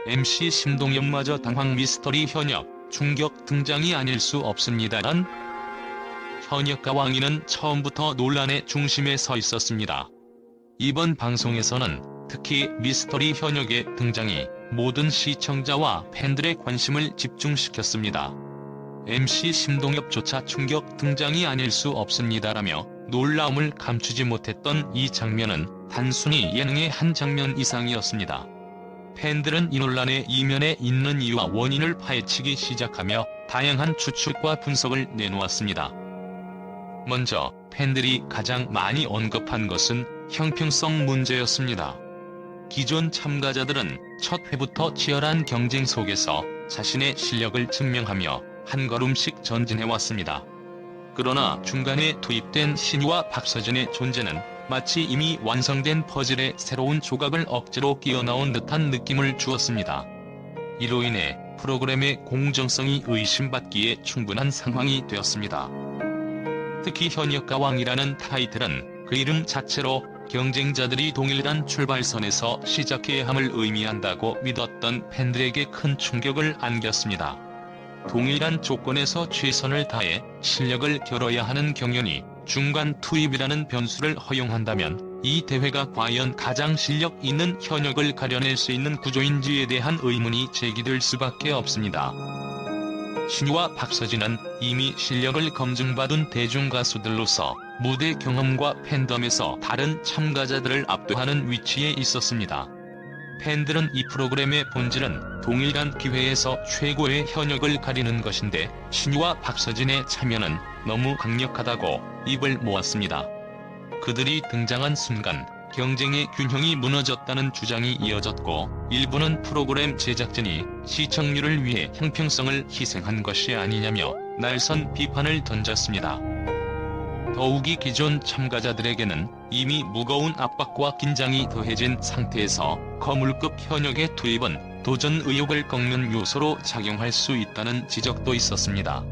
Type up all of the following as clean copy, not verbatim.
MC 심동엽마저 당황. 미스터리 현역 충격 등장이 아닐 수 없습니다란. 현역과 왕이는 처음부터 논란의 중심에 서 있었습니다. 이번 방송에서는 특히 미스터리 현역의 등장이 모든 시청자와 팬들의 관심을 집중시켰습니다. MC 심동엽조차 충격 등장이 아닐 수 없습니다라며 놀라움을 감추지 못했던 이 장면은 단순히 예능의 한 장면 이상이었습니다. 팬들은 이 논란의 이면에 있는 이유와 원인을 파헤치기 시작하며 다양한 추측과 분석을 내놓았습니다. 먼저 팬들이 가장 많이 언급한 것은 형평성 문제였습니다. 기존 참가자들은 첫 회부터 치열한 경쟁 속에서 자신의 실력을 증명하며 한 걸음씩 전진해왔습니다. 그러나 중간에 투입된 신유와 박서진의 존재는 마치 이미 완성된 퍼즐의 새로운 조각을 억지로 끼워 넣은 듯한 느낌을 주었습니다. 이로 인해 프로그램의 공정성이 의심받기에 충분한 상황이 되었습니다. 특히 현역과 왕이라는 타이틀은 그 이름 자체로 경쟁자들이 동일한 출발선에서 시작해야 함을 의미한다고 믿었던 팬들에게 큰 충격을 안겼습니다. 동일한 조건에서 최선을 다해 실력을 겨뤄야 하는 경연이 중간 투입이라는 변수를 허용한다면 이 대회가 과연 가장 실력 있는 현역을 가려낼 수 있는 구조인지에 대한 의문이 제기될 수밖에 없습니다. 신유와 박서진은 이미 실력을 검증받은 대중가수들로서 무대 경험과 팬덤에서 다른 참가자들을 압도하는 위치에 있었습니다. 팬들은 이 프로그램의 본질은 동일한 기회에서 최고의 현역을 가리는 것인데 신유와 박서진의 참여는 너무 강력하다고 입을 모았습니다. 그들이 등장한 순간 경쟁의 균형이 무너졌다는 주장이 이어졌고, 일부는 프로그램 제작진이 시청률을 위해 형평성을 희생한 것이 아니냐며 날선 비판을 던졌습니다. 더욱이 기존 참가자들에게는 이미 무거운 압박과 긴장이 더해진 상태에서 거물급 현역의 투입은 도전 의욕을 꺾는 요소로 작용할 수 있다는 지적도 있었습니다.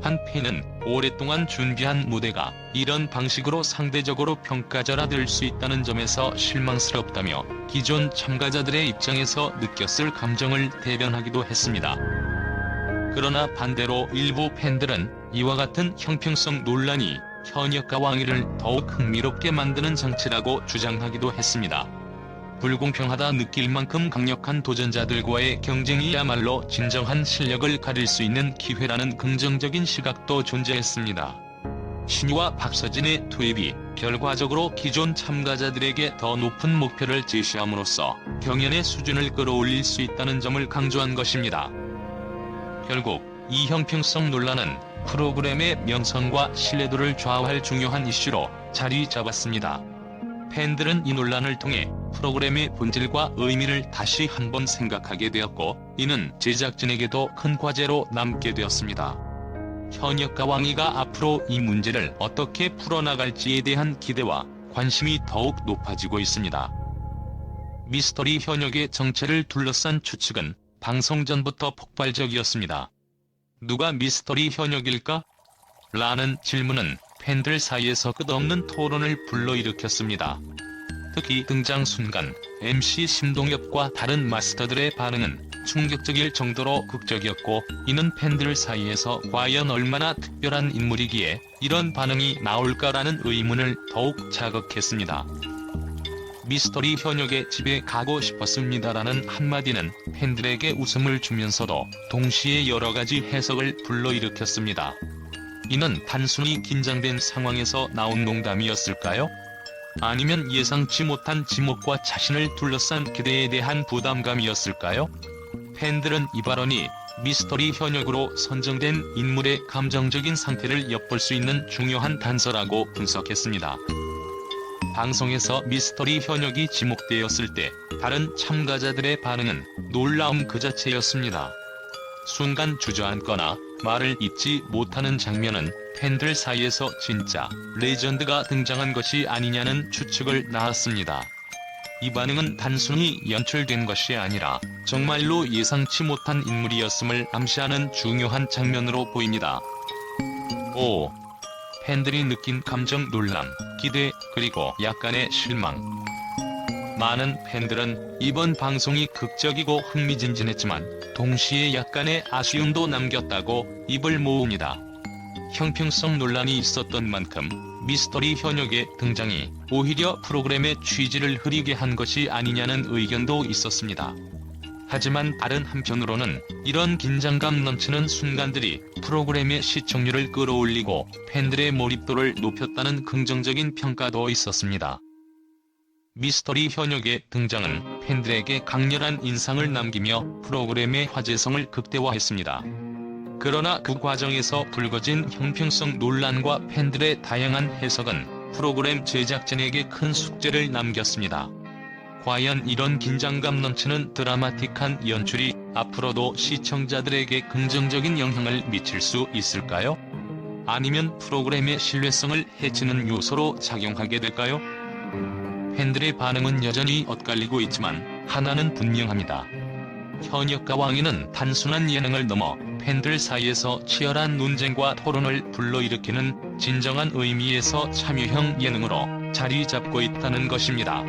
한 팬은 오랫동안 준비한 무대가 이런 방식으로 상대적으로 평가절하될 수 있다는 점에서 실망스럽다며 기존 참가자들의 입장에서 느꼈을 감정을 대변하기도 했습니다. 그러나 반대로 일부 팬들은 이와 같은 형평성 논란이 현역과 왕위를 더욱 흥미롭게 만드는 장치라고 주장하기도 했습니다. 불공평하다 느낄 만큼 강력한 도전자들과의 경쟁이야말로 진정한 실력을 가릴 수 있는 기회라는 긍정적인 시각도 존재했습니다. 신유와 박서진의 투입이 결과적으로 기존 참가자들에게 더 높은 목표를 제시함으로써 경연의 수준을 끌어올릴 수 있다는 점을 강조한 것입니다. 결국 이 형평성 논란은 프로그램의 명성과 신뢰도를 좌우할 중요한 이슈로 자리 잡았습니다. 팬들은 이 논란을 통해 프로그램의 본질과 의미를 다시 한번 생각하게 되었고, 이는 제작진에게도 큰 과제로 남게 되었습니다. 현역과 왕위가 앞으로 이 문제를 어떻게 풀어나갈지에 대한 기대와 관심이 더욱 높아지고 있습니다. 미스터리 현역의 정체를 둘러싼 추측은 방송 전부터 폭발적이었습니다. 누가 미스터리 현역일까? 라는 질문은 팬들 사이에서 끝없는 토론을 불러일으켰습니다. 특히 등장 순간 MC 심동엽과 다른 마스터들의 반응은 충격적일 정도로 극적이었고, 이는 팬들 사이에서 과연 얼마나 특별한 인물이기에 이런 반응이 나올까라는 의문을 더욱 자극했습니다. 미스터리 현역의 집에 가고 싶었습니다라는 한마디는 팬들에게 웃음을 주면서도 동시에 여러가지 해석을 불러일으켰습니다. 이는 단순히 긴장된 상황에서 나온 농담이었을까요? 아니면 예상치 못한 지목과 자신을 둘러싼 기대에 대한 부담감이었을까요? 팬들은 이 발언이 미스터리 현역으로 선정된 인물의 감정적인 상태를 엿볼 수 있는 중요한 단서라고 분석했습니다. 방송에서 미스터리 현역이 지목되었을 때 다른 참가자들의 반응은 놀라움 그 자체였습니다. 순간 주저앉거나 말을 잇지 못하는 장면은 팬들 사이에서 진짜 레전드가 등장한 것이 아니냐는 추측을 낳았습니다. 이 반응은 단순히 연출된 것이 아니라 정말로 예상치 못한 인물이었음을 암시하는 중요한 장면으로 보입니다. 5. 팬들이 느낀 감정 논란, 기대, 그리고 약간의 실망. 많은 팬들은 이번 방송이 극적이고 흥미진진했지만 동시에 약간의 아쉬움도 남겼다고 입을 모읍니다. 형평성 논란이 있었던 만큼 미스터리 현역의 등장이 오히려 프로그램의 취지를 흐리게 한 것이 아니냐는 의견도 있었습니다. 하지만 다른 한편으로는 이런 긴장감 넘치는 순간들이 프로그램의 시청률을 끌어올리고 팬들의 몰입도를 높였다는 긍정적인 평가도 있었습니다. 미스터리 현역의 등장은 팬들에게 강렬한 인상을 남기며 프로그램의 화제성을 극대화했습니다. 그러나 그 과정에서 불거진 형평성 논란과 팬들의 다양한 해석은 프로그램 제작진에게 큰 숙제를 남겼습니다. 과연 이런 긴장감 넘치는 드라마틱한 연출이 앞으로도 시청자들에게 긍정적인 영향을 미칠 수 있을까요? 아니면 프로그램의 신뢰성을 해치는 요소로 작용하게 될까요? 팬들의 반응은 여전히 엇갈리고 있지만 하나는 분명합니다. 현역과 왕이는 단순한 예능을 넘어 팬들 사이에서 치열한 논쟁과 토론을 불러일으키는 진정한 의미에서 참여형 예능으로 자리 잡고 있다는 것입니다.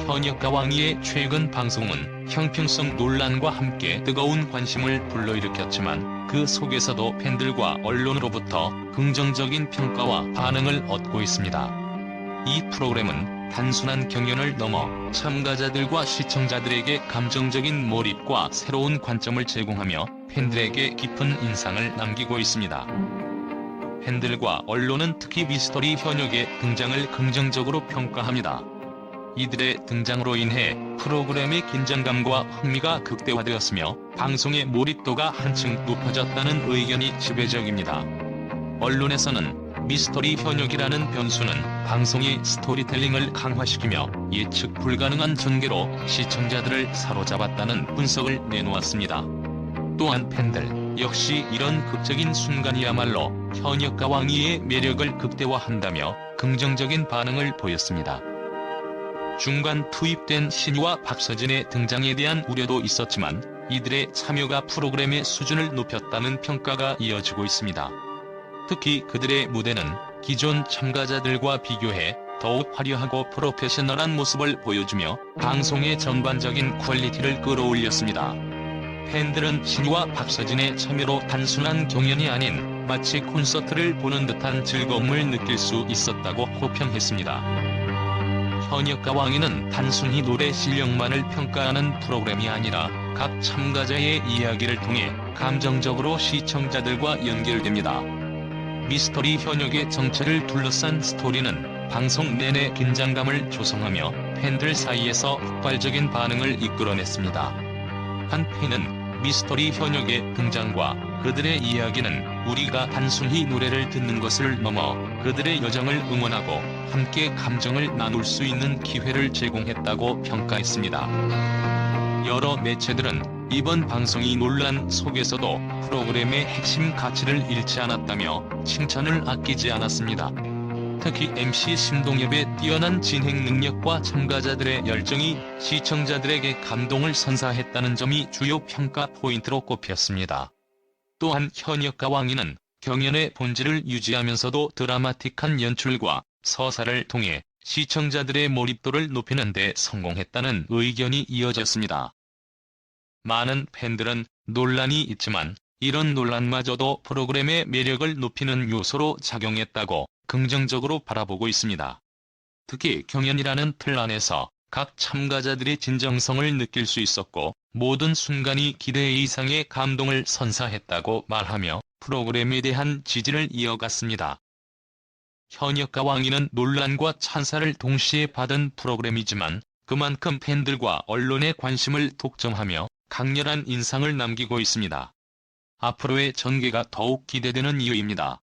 현역과 왕이의 최근 방송은 형평성 논란과 함께 뜨거운 관심을 불러일으켰지만 그 속에서도 팬들과 언론으로부터 긍정적인 평가와 반응을 얻고 있습니다. 이 프로그램은 단순한 경연을 넘어 참가자들과 시청자들에게 감정적인 몰입과 새로운 관점을 제공하며 팬들에게 깊은 인상을 남기고 있습니다. 팬들과 언론은 특히 미스터리 현역의 등장을 긍정적으로 평가합니다. 이들의 등장으로 인해 프로그램의 긴장감과 흥미가 극대화되었으며 방송의 몰입도가 한층 높아졌다는 의견이 지배적입니다. 언론에서는 미스터리 현역이라는 변수는 방송의 스토리텔링을 강화시키며 예측 불가능한 전개로 시청자들을 사로잡았다는 분석을 내놓았습니다. 또한 팬들 역시 이런 극적인 순간이야말로 현역과 왕이의 매력을 극대화한다며 긍정적인 반응을 보였습니다. 중간 투입된 신이와 박서진의 등장에 대한 우려도 있었지만 이들의 참여가 프로그램의 수준을 높였다는 평가가 이어지고 있습니다. 특히 그들의 무대는 기존 참가자들과 비교해 더욱 화려하고 프로페셔널한 모습을 보여주며 방송의 전반적인 퀄리티를 끌어올렸습니다. 팬들은 신이와 박서진의 참여로 단순한 경연이 아닌 마치 콘서트를 보는 듯한 즐거움을 느낄 수 있었다고 호평했습니다. 현역과 왕이는 단순히 노래 실력만을 평가하는 프로그램이 아니라 각 참가자의 이야기를 통해 감정적으로 시청자들과 연결됩니다. 미스터리 현역의 정체를 둘러싼 스토리는 방송 내내 긴장감을 조성하며 팬들 사이에서 폭발적인 반응을 이끌어냈습니다. 한 팬은 미스터리 현역의 등장과 그들의 이야기는 우리가 단순히 노래를 듣는 것을 넘어 그들의 여정을 응원하고 함께 감정을 나눌 수 있는 기회를 제공했다고 평가했습니다. 여러 매체들은 이번 방송이 논란 속에서도 프로그램의 핵심 가치를 잃지 않았다며 칭찬을 아끼지 않았습니다. 특히 MC 심동엽의 뛰어난 진행 능력과 참가자들의 열정이 시청자들에게 감동을 선사했다는 점이 주요 평가 포인트로 꼽혔습니다. 또한 현역과 왕이는 경연의 본질을 유지하면서도 드라마틱한 연출과 서사를 통해 시청자들의 몰입도를 높이는 데 성공했다는 의견이 이어졌습니다. 많은 팬들은 논란이 있지만 이런 논란마저도 프로그램의 매력을 높이는 요소로 작용했다고 긍정적으로 바라보고 있습니다. 특히 경연이라는 틀 안에서 각 참가자들의 진정성을 느낄 수 있었고 모든 순간이 기대 이상의 감동을 선사했다고 말하며 프로그램에 대한 지지를 이어갔습니다. 현역과 왕이는 논란과 찬사를 동시에 받은 프로그램이지만 그만큼 팬들과 언론의 관심을 독점하며 강렬한 인상을 남기고 있습니다. 앞으로의 전개가 더욱 기대되는 이유입니다.